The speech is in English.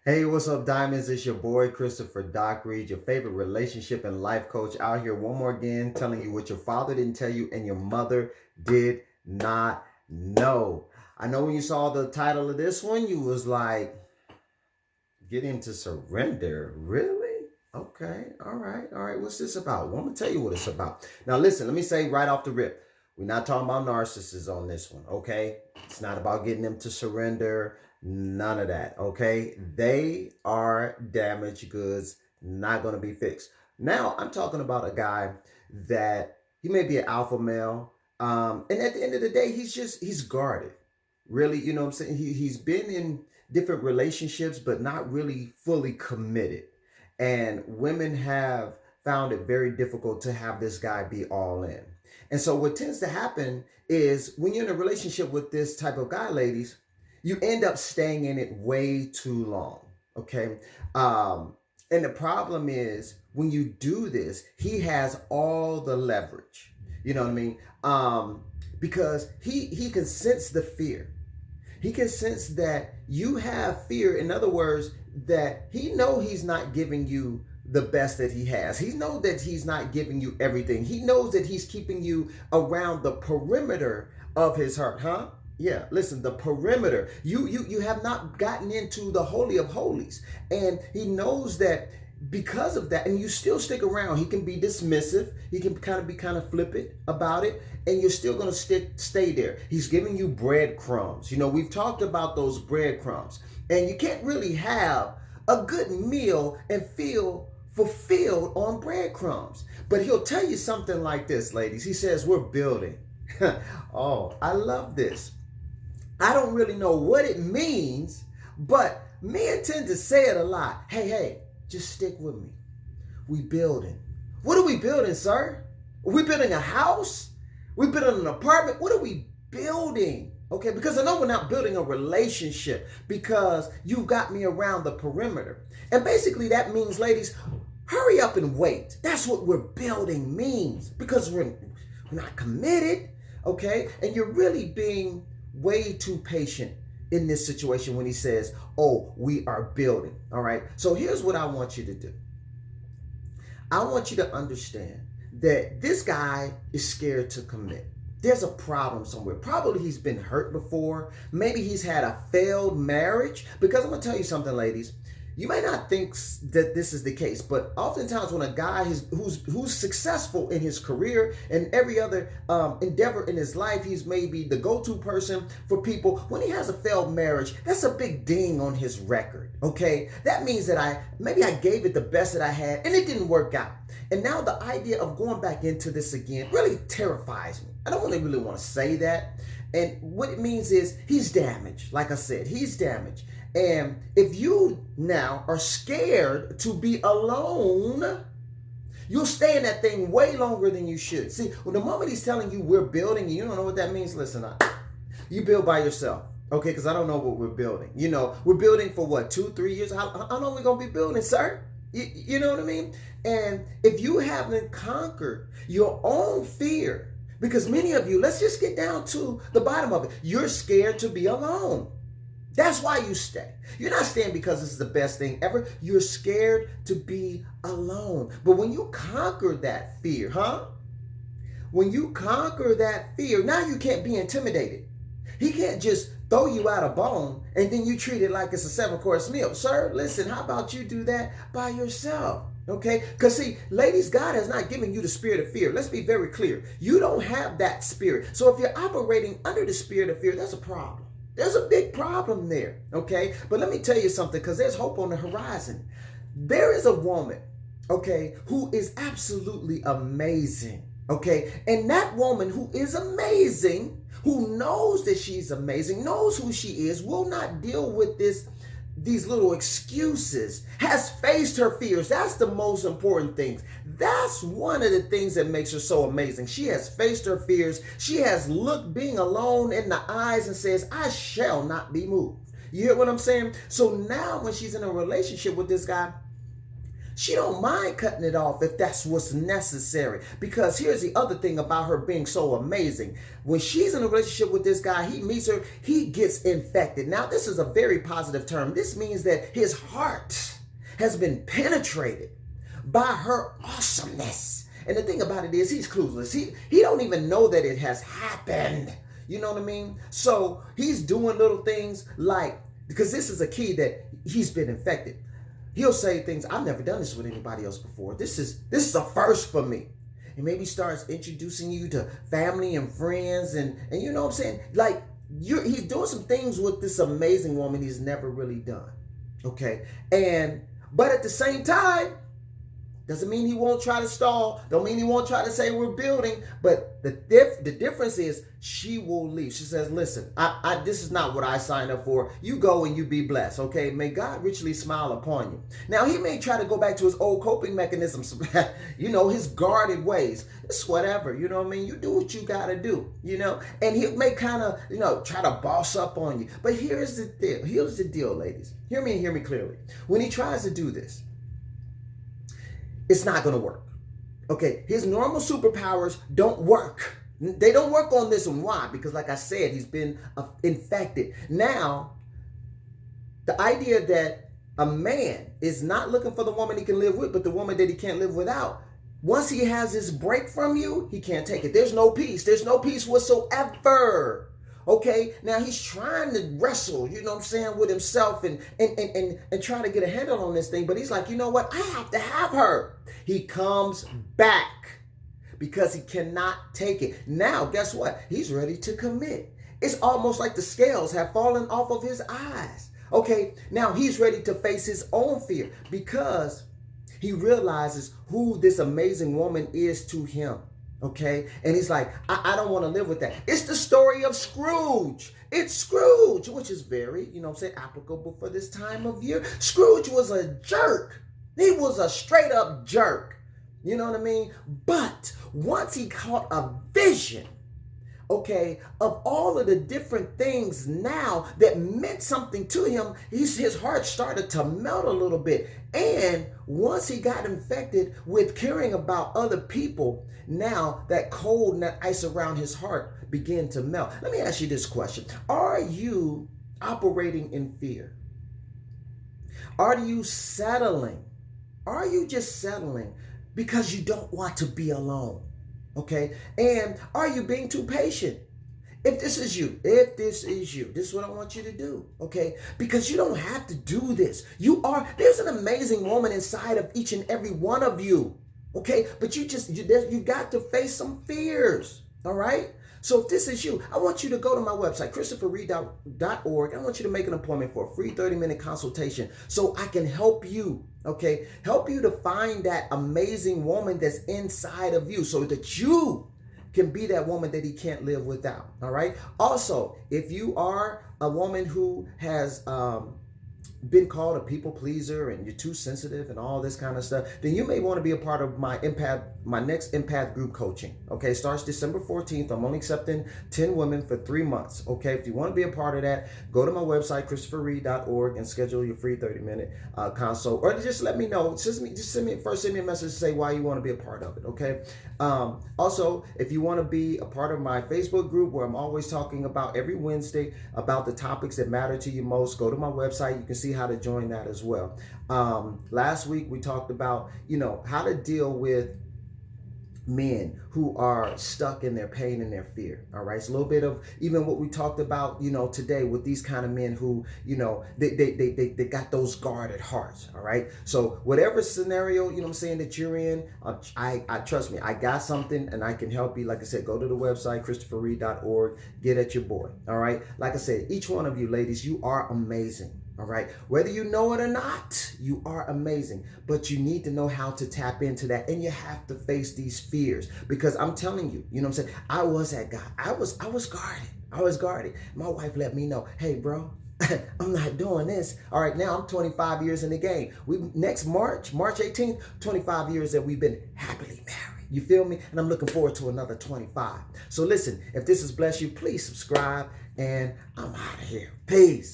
Hey, what's up, Diamonds? It's your boy, Christopher Doc Reed, your favorite relationship and life coach, out here one more again, telling you what your father didn't tell you and your mother did not know. I know when you saw the title of this one, you was like, get him to surrender. Really? Okay. All right. All right. What's this about? Well, I'm going to tell you what it's about. Now, listen, let me say right off the rip, we're not talking about narcissists on this one. Okay. It's not about getting them to surrender. None of that. Okay. They are damaged goods, not going to be fixed. Now, I'm talking about a guy that he may be an alpha male. And at the end of the day, he's guarded. Really, you know what I'm saying? He's been in different relationships, but not really fully committed. And women have found it very difficult to have this guy be all in. And so what tends to happen is when you're in a relationship with this type of guy, ladies, you end up staying in it way too long. Okay. And the problem is when you do this, he has all the leverage. You know what I mean? Because he can sense the fear. He can sense that you have fear. In other words, that he know he's not giving you the best that he has. He knows that he's not giving you everything. He knows that he's keeping you around the perimeter of his heart, huh? Yeah, listen, the perimeter. You have not gotten into the holy of holies. And he knows that because of that, and you still stick around, he can be dismissive, he can be kind of flippant about it, and you're still going to stay there. He's giving you breadcrumbs. You know, we've talked about those breadcrumbs, and you can't really have a good meal and feel fulfilled on breadcrumbs. But he'll tell you something like this, ladies. He says, we're building. Oh, I love this. I don't really know what it means, but men tend to say it a lot. Hey, just stick with me. We building. What are we building, sir? Are we building a house? We building an apartment? What are we building? Okay, because I know we're not building a relationship because you've got me around the perimeter. And basically that means, ladies, hurry up and wait. That's what we're building means, because we're not committed, okay? And you're really being way too patient in this situation when he says, oh, we are building. All right. So here's what I want you to do. I want you to understand that this guy is scared to commit. There's a problem somewhere. Probably he's been hurt before. Maybe he's had a failed marriage. Because I'm going to tell you something, ladies. You may not think that this is the case, but oftentimes when a guy who's successful in his career and every other endeavor in his life, he's maybe the go-to person for people. When he has a failed marriage, that's a big ding on his record, okay? That means that I gave it the best that I had and it didn't work out. And now the idea of going back into this again really terrifies me. I don't really want to say that. And what it means is he's damaged. Like I said, he's damaged. And if you now are scared to be alone, you'll stay in that thing way longer than you should. See, when the moment he's telling you we're building, and you don't know what that means, listen, you build by yourself. Okay, because I don't know what we're building. You know, we're building for what, 2-3 years? How long are we going to be building, sir? You know what I mean? And if you haven't conquered your own fear, because many of you, let's just get down to the bottom of it. You're scared to be alone. That's why you stay. You're not staying because this is the best thing ever. You're scared to be alone. But when you conquer that fear, when you conquer that fear, now you can't be intimidated. He can't just throw you out a bone and then you treat it like it's a 7-course meal. Sir, listen, how about you do that by yourself? Okay? Because see, ladies, God has not given you the spirit of fear. Let's be very clear. You don't have that spirit. So if you're operating under the spirit of fear, that's a problem. There's a big problem there, okay? But let me tell you something, because there's hope on the horizon. There is a woman, okay, who is absolutely amazing, okay? And that woman who is amazing, who knows that she's amazing, knows who she is, will not deal with these little excuses, has faced her fears. That's the most important thing. That's one of the things that makes her so amazing. She has faced her fears. She has looked being alone in the eyes and says, I shall not be moved. You hear what I'm saying? So now when she's in a relationship with this guy, she don't mind cutting it off if that's what's necessary. Because here's the other thing about her being so amazing. When she's in a relationship with this guy, he meets her, he gets infected. Now, this is a very positive term. This means that his heart has been penetrated by her awesomeness. And the thing about it is he's clueless. He don't even know that it has happened. You know what I mean? So he's doing little things like, because this is a key that he's been infected. He'll say things, I've never done this with anybody else before. This is a first for me. And maybe starts introducing you to family and friends, and you know what I'm saying? Like, he's doing some things with this amazing woman he's never really done. Okay? But at the same time, doesn't mean he won't try to stall. Don't mean he won't try to say we're building. But the difference is she will leave. She says, listen, this is not what I signed up for. You go and you be blessed, okay? May God richly smile upon you. Now, he may try to go back to his old coping mechanisms, you know, his guarded ways. It's whatever, you know what I mean? You do what you got to do, you know? And he may kind of, you know, try to boss up on you. But here's the deal. Here's the deal, ladies. Hear me and hear me clearly. When he tries to do this, it's not going to work. Okay, his normal superpowers don't work. They don't work on this one. Why? Because like I said, he's been infected. Now, the idea that a man is not looking for the woman he can live with, but the woman that he can't live without. Once he has his break from you, he can't take it. There's no peace. There's no peace whatsoever. Okay, now he's trying to wrestle, you know what I'm saying, with himself and try to get a handle on this thing. But he's like, you know what? I have to have her. He comes back because he cannot take it. Now, guess what? He's ready to commit. It's almost like the scales have fallen off of his eyes. Okay, now he's ready to face his own fear because he realizes who this amazing woman is to him. Okay, and he's like, I don't want to live with that. It's the story of Scrooge. It's Scrooge, which is very, you know what I'm saying, applicable for this time of year. Scrooge was a jerk. He was a straight up jerk. You know what I mean? But once he caught a vision, okay, of all of the different things now that meant something to him, his heart started to melt a little bit. And once he got infected with caring about other people, now that cold and that ice around his heart began to melt. Let me ask you this question. Are you operating in fear? Are you settling? Are you just settling because you don't want to be alone? Okay, and are you being too patient? If this is you, this is what I want you to do, okay? Because you don't have to do this. There's an amazing woman inside of each and every one of you, okay? But you got to face some fears, all right? So if this is you, I want you to go to my website, ChristopherReed.org. I want you to make an appointment for a free 30-minute consultation so I can help you, okay? Help you to find that amazing woman that's inside of you so that you can be that woman that he can't live without, all right? Also, if you are a woman who has been called a people pleaser and you're too sensitive and all this kind of stuff, then you may want to be a part of my next Empath group coaching. Okay, starts December 14th. I'm only accepting 10 women for 3 months. Okay, if you want to be a part of that, go to my website, ChristopherReed.org, and schedule your free 30-minute consult, or just let me know. Send me a message to say why you want to be a part of it. Okay. Also, if you want to be a part of my Facebook group where I'm always talking about every Wednesday about the topics that matter to you most, go to my website. You can see how to join that as well. Last week we talked about, how to deal with men who are stuck in their pain and their fear. All right. It's a little bit of even what we talked about, today with these kind of men who, they got those guarded hearts. All right. So whatever scenario, that you're in, I trust me, I got something and I can help you. Like I said, go to the website, ChristopherReed.org, get at your boy. All right. Like I said, each one of you ladies, you are amazing. All right. Whether you know it or not, you are amazing. But you need to know how to tap into that. And you have to face these fears. Because I'm telling you, I was that guy. I was guarded. I was guarded. My wife let me know, hey, bro, I'm not doing this. All right. Now I'm 25 years in the game. Next March 18th, 25 years that we've been happily married. You feel me? And I'm looking forward to another 25. So listen, if this has blessed you, please subscribe. And I'm out of here. Peace.